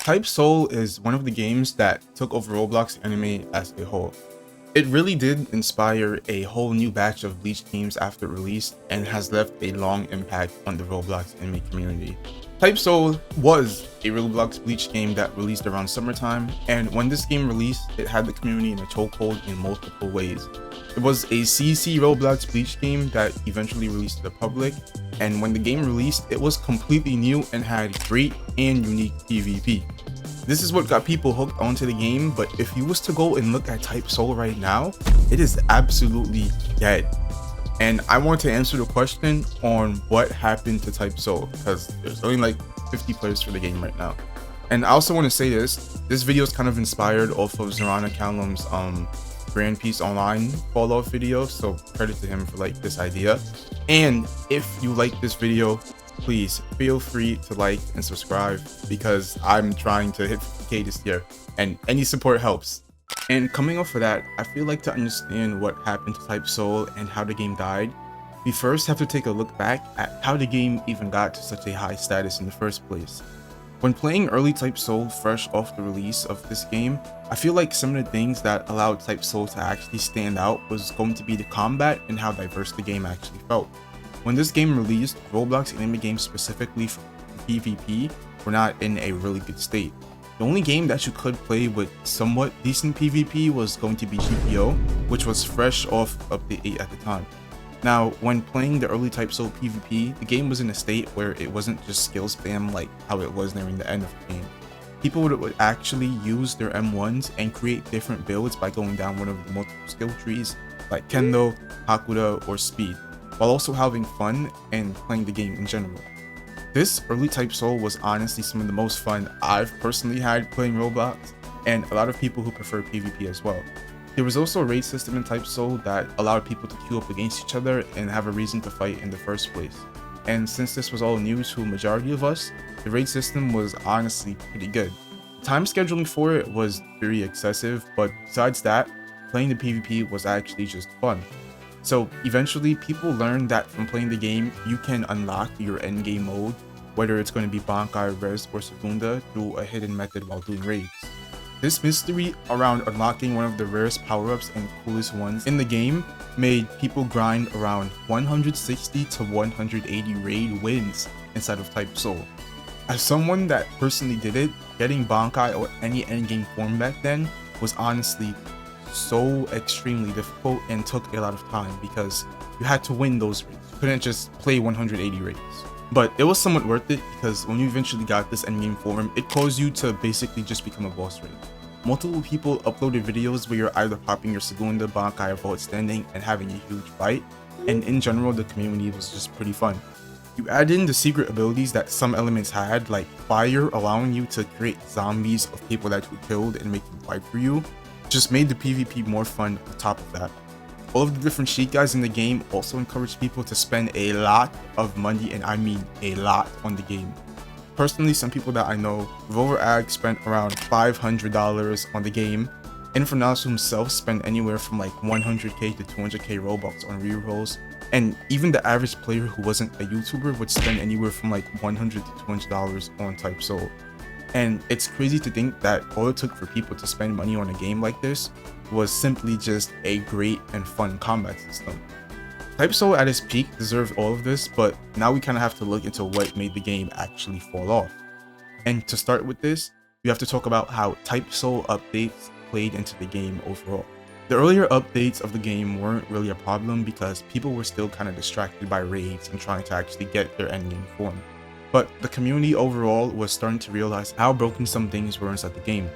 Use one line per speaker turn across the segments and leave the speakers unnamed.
Type Soul is one of the games that took over Roblox anime as a whole. It really did inspire a whole new batch of Bleach games after release and has left a long impact on the Roblox anime community. Type Soul was a Roblox Bleach game that released around summertime, and when this game released, it had the community in a chokehold in multiple ways. It was a CC Roblox Bleach game that eventually released to the public, and when the game released, it was completely new and had great and unique PvP. This is what got people hooked onto the game, but if you was to go and look at Type Soul right now, it is absolutely dead. And I want to answer the question on what happened to Type Soul, because there's only like 50 players for the game right now. And I also want to say this video is kind of inspired off of Zorana Callum's Grand Peace Online Fallout video, so credit to him for like this idea. And if you like this video, please feel free to like and subscribe, because I'm trying to hit 50k this year and any support helps. And coming off of that, I feel like to understand what happened to Type Soul and how the game died, we first have to take a look back at how the game even got to such a high status in the first place. When playing early Type Soul fresh off the release of this game, I feel like some of the things that allowed Type Soul to actually stand out was going to be the combat and how diverse the game actually felt. When this game released, Roblox anime games specifically for PvP were not in a really good state. The only game that you could play with somewhat decent PvP was going to be GPO, which was fresh off update 8 at the time. Now, when playing the early Type Soul PvP, the game was in a state where it wasn't just skill spam like how it was nearing the end of the game. People would actually use their M1s and create different builds by going down one of the multiple skill trees like Kendo, Hakuda, or Speed, while also having fun and playing the game in general. This early Type Soul was honestly some of the most fun I've personally had playing Roblox, and a lot of people who prefer PvP as well. There was also a raid system in Type Soul that allowed people to queue up against each other and have a reason to fight in the first place. And since this was all new to a majority of us, the raid system was honestly pretty good. Time scheduling for it was very excessive, but besides that, playing the PvP was actually just fun. So eventually people learned that from playing the game, you can unlock your endgame mode, whether it's going to be Bankai, Res, or Segunda, through a hidden method while doing raids. This mystery around unlocking one of the rarest power-ups and coolest ones in the game made people grind around 160 to 180 raid wins inside of Type Soul. As someone that personally did it, getting Bankai or any endgame form back then was honestly so extremely difficult and took a lot of time because you had to win those raids. You couldn't just play 180 raids. But it was somewhat worth it because when you eventually got this endgame form, it caused you to basically just become a boss raid. Multiple people uploaded videos where you're either popping your Segunda, Bankai, or Vault Standing and having a huge fight, and in general the community was just pretty fun. You add in the secret abilities that some elements had, like fire allowing you to create zombies of people that you killed and make them fight for you, just made the PvP more fun on top of that. All of the different sheet guys in the game also encouraged people to spend a lot of money, and I mean a lot, on the game. Personally, some people that I know, Rover Ag spent around $500 on the game. Infernazo himself spent anywhere from like 100k to 200k Robux on rerolls, and even the average player who wasn't a YouTuber would spend anywhere from like $100 to $200 on Type Soul. And it's crazy to think that all it took for people to spend money on a game like this was simply just a great and fun combat system. Type Soul at its peak deserved all of this, but now we kind of have to look into what made the game actually fall off. And to start with this, we have to talk about how Type Soul updates played into the game overall. The earlier updates of the game weren't really a problem because people were still kind of distracted by raids and trying to actually get their endgame form. But the community overall was starting to realize how broken some things were inside the game.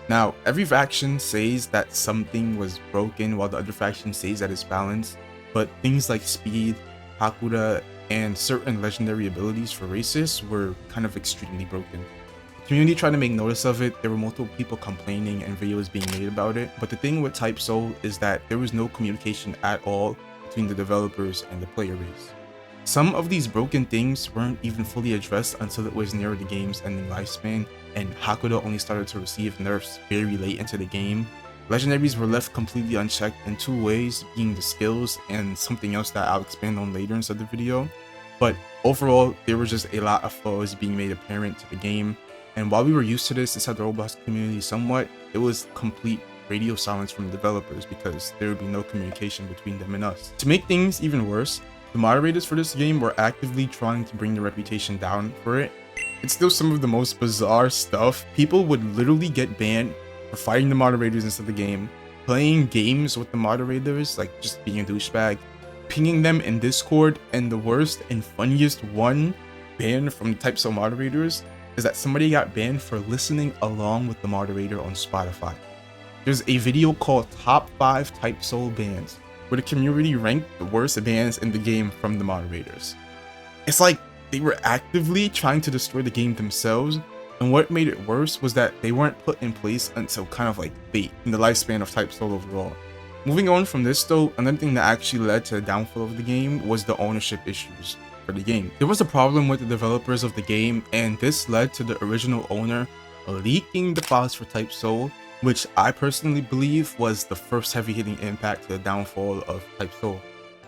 Now, every faction says that something was broken while the other faction says that it's balanced, but things like speed, Hakuda, and certain legendary abilities for races were kind of extremely broken. The community tried to make notice of it, there were multiple people complaining and videos being made about it, but the thing with Type Soul is that there was no communication at all between the developers and the player base. Some of these broken things weren't even fully addressed until it was near the game's ending lifespan, and Hakuda only started to receive nerfs very late into the game. Legendaries were left completely unchecked in two ways, being the skills and something else that I'll expand on later inside the video. But overall, there were just a lot of flaws being made apparent to the game, And while we were used to this inside the Roblox community somewhat, it was complete radio silence from the developers because there would be no communication between them and us. To make things even worse, the moderators for this game were actively trying to bring the reputation down for it. It's still some of the most bizarre stuff. People would literally get banned for fighting the moderators inside the game, playing games with the moderators, like just being a douchebag, pinging them in Discord, and the worst and funniest one banned from the Type Soul moderators is that somebody got banned for listening along with the moderator on Spotify. There's a video called Top 5 Type Soul Bans, where the community ranked the worst bans in the game from the moderators. It's like they were actively trying to destroy the game themselves, and what made it worse was that they weren't put in place until kind of like late in the lifespan of Type Soul overall. Moving on from this though, another thing that actually led to the downfall of the game was the ownership issues for the game. There was a problem with the developers of the game, and this led to the original owner leaking the files for Type Soul, which I personally believe was the first heavy-hitting impact to the downfall of Type Soul.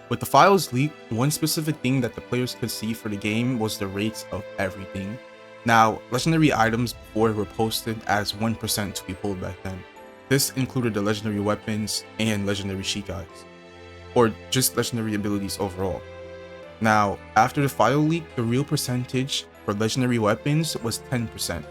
With the files leaked, one specific thing that the players could see for the game was the rates of everything. Now, legendary items before were posted as 1% to be pulled back then. This included the legendary weapons and legendary Shikai, or just legendary abilities overall. Now, after the file leak, the real percentage for legendary weapons was 10%.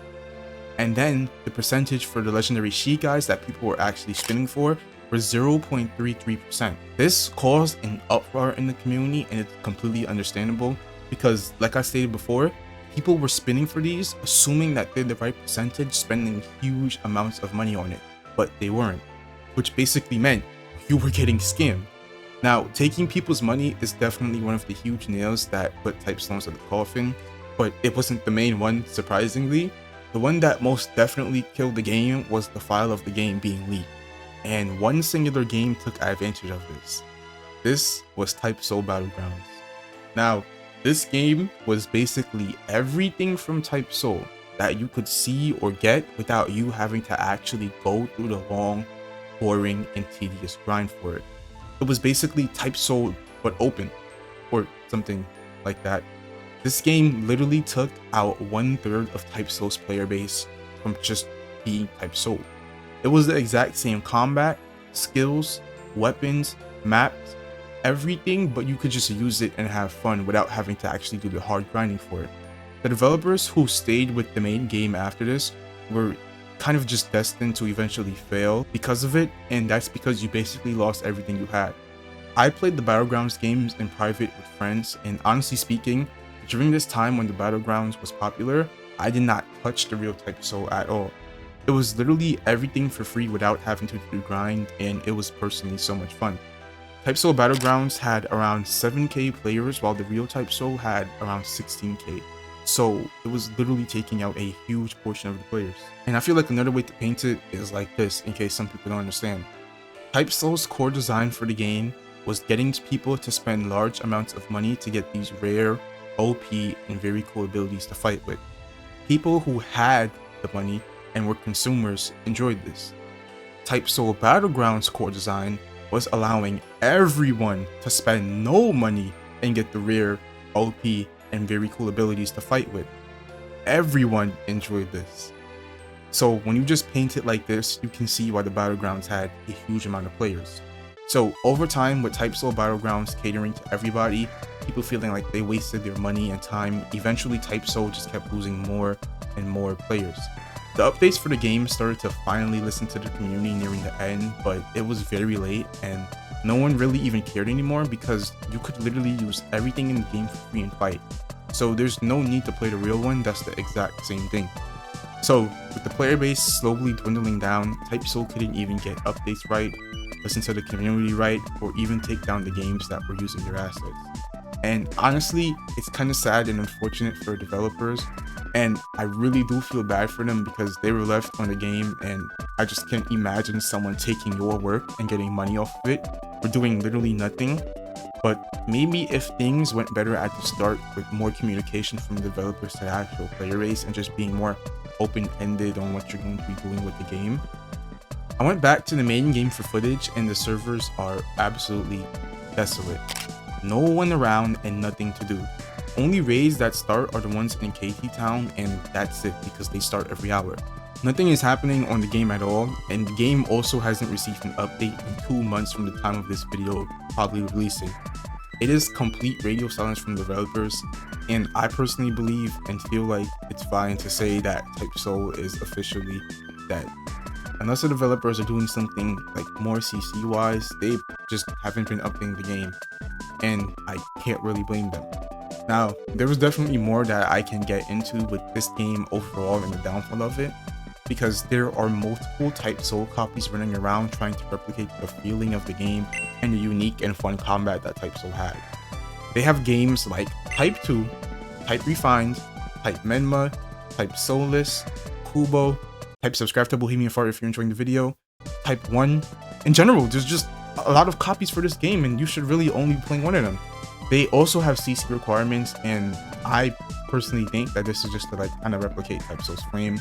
And then the percentage for the legendary Shikai that people were actually spinning for was 0.33%. This caused an uproar in the community, and it's completely understandable because, like I stated before, people were spinning for these assuming that they're the right percentage, spending huge amounts of money on it, but they weren't, which basically meant you were getting scammed. Now, taking people's money is definitely one of the huge nails that put Type Soul into the coffin, but it wasn't the main one, surprisingly. The one that most definitely killed the game was the file of the game being leaked, and one singular game took advantage of this. This was Type Soul Battlegrounds. Now, this game was basically everything from Type Soul that you could see or get without you having to actually go through the long, boring, and tedious grind for it. It was basically Type Soul but open, or something like that. This game literally took out 1/3 of Type Soul's player base from just being Type Soul. It was the exact same combat, skills, weapons, maps, everything, but you could just use it and have fun without having to actually do the hard grinding for it. The developers who stayed with the main game after this were kind of just destined to eventually fail because of it, and that's because you basically lost everything you had. I played the Battlegrounds games in private with friends, and honestly speaking, during this time when the Battlegrounds was popular, I did not touch the real Type Soul at all. It was literally everything for free without having to do the grind, and it was personally so much fun. Type Soul Battlegrounds had around 7k players, while the real Type Soul had around 16k. So it was literally taking out a huge portion of the players. And I feel like another way to paint it is like this, in case some people don't understand. Type Soul's core design for the game was getting people to spend large amounts of money to get these rare, OP, and very cool abilities to fight with. People who had the money and were consumers enjoyed this. Type Soul Battlegrounds core design was allowing everyone to spend no money and get the rare, OP, and very cool abilities to fight with. Everyone enjoyed this. So when you just paint it like this, you can see why the Battlegrounds had a huge amount of players. So over time, with Type Soul Battlegrounds catering to everybody, people feeling like they wasted their money and time, eventually Type Soul just kept losing more and more players. The updates for the game started to finally listen to the community nearing the end, but it was very late and no one really even cared anymore because you could literally use everything in the game for free and fight. So there's no need to play the real one, that's the exact same thing. So with the player base slowly dwindling down, Type Soul couldn't even get updates right, listen to the community right, or even take down the games that were using their assets. And honestly, it's kind of sad and unfortunate for developers, and I really do feel bad for them because they were left on the game, and I just can't imagine someone taking your work and getting money off of it for doing literally nothing. But maybe if things went better at the start with more communication from developers to the actual player base and just being more open-ended on what you're going to be doing with the game. I went back to the main game for footage, and the servers are absolutely desolate. No one around and nothing to do. only raids that start are the ones in KT Town, and that's it because they start every hour. Nothing is happening on the game at all, and the game also hasn't received an update in 2 months from the time of this video probably releasing. It is complete radio silence from the developers, and I personally believe and feel like it's fine to say that Type Soul is officially dead. Unless the developers are doing something like more CC wise, they just haven't been updating the game, and I can't really blame them. Now, there was definitely more that I can get into with this game overall and the downfall of it, because there are multiple Type Soul copies running around trying to replicate the feeling of the game and the unique and fun combat that Type Soul had. They have games like Type 2, Type Refined, Type Menma, Type Soulless, Kubo, Type Subscribe to Bohemian Fart if you're enjoying the video, Type 1. In general, there's just a lot of copies for this game, and you should really only be playing one of them. They also have CC requirements, and I personally think that this is just to like kind of replicate Type Soul's flame.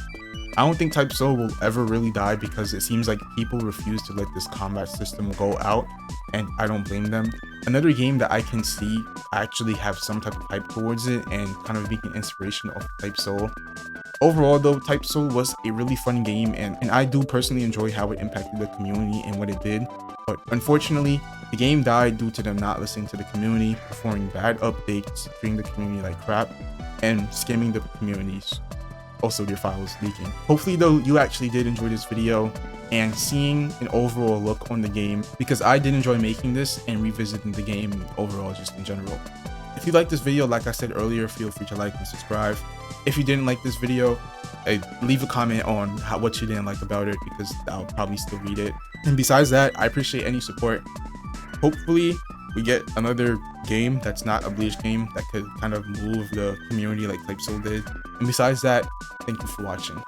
I don't think Type Soul will ever really die because it seems like people refuse to let this combat system go out, and I don't blame them. Another game that I can see actually have some type of hype towards it and kind of being an inspiration of Type Soul. Overall though, Type Soul was a really fun game, and I do personally enjoy how it impacted the community and what it did. But unfortunately, the game died due to them not listening to the community, performing bad updates, treating the community like crap, and scamming the communities. Also, their files leaking. Hopefully though, you actually did enjoy this video and seeing an overall look on the game, because I did enjoy making this and revisiting the game overall just in general. If you liked this video, like I said earlier, feel free to like and subscribe. If you didn't like this video, leave a comment on what you didn't like about it, because I'll probably still read it. And besides that, I appreciate any support. Hopefully we get another game that's not a Bleach game that could kind of move the community like Type Soul did. And besides that, thank you for watching.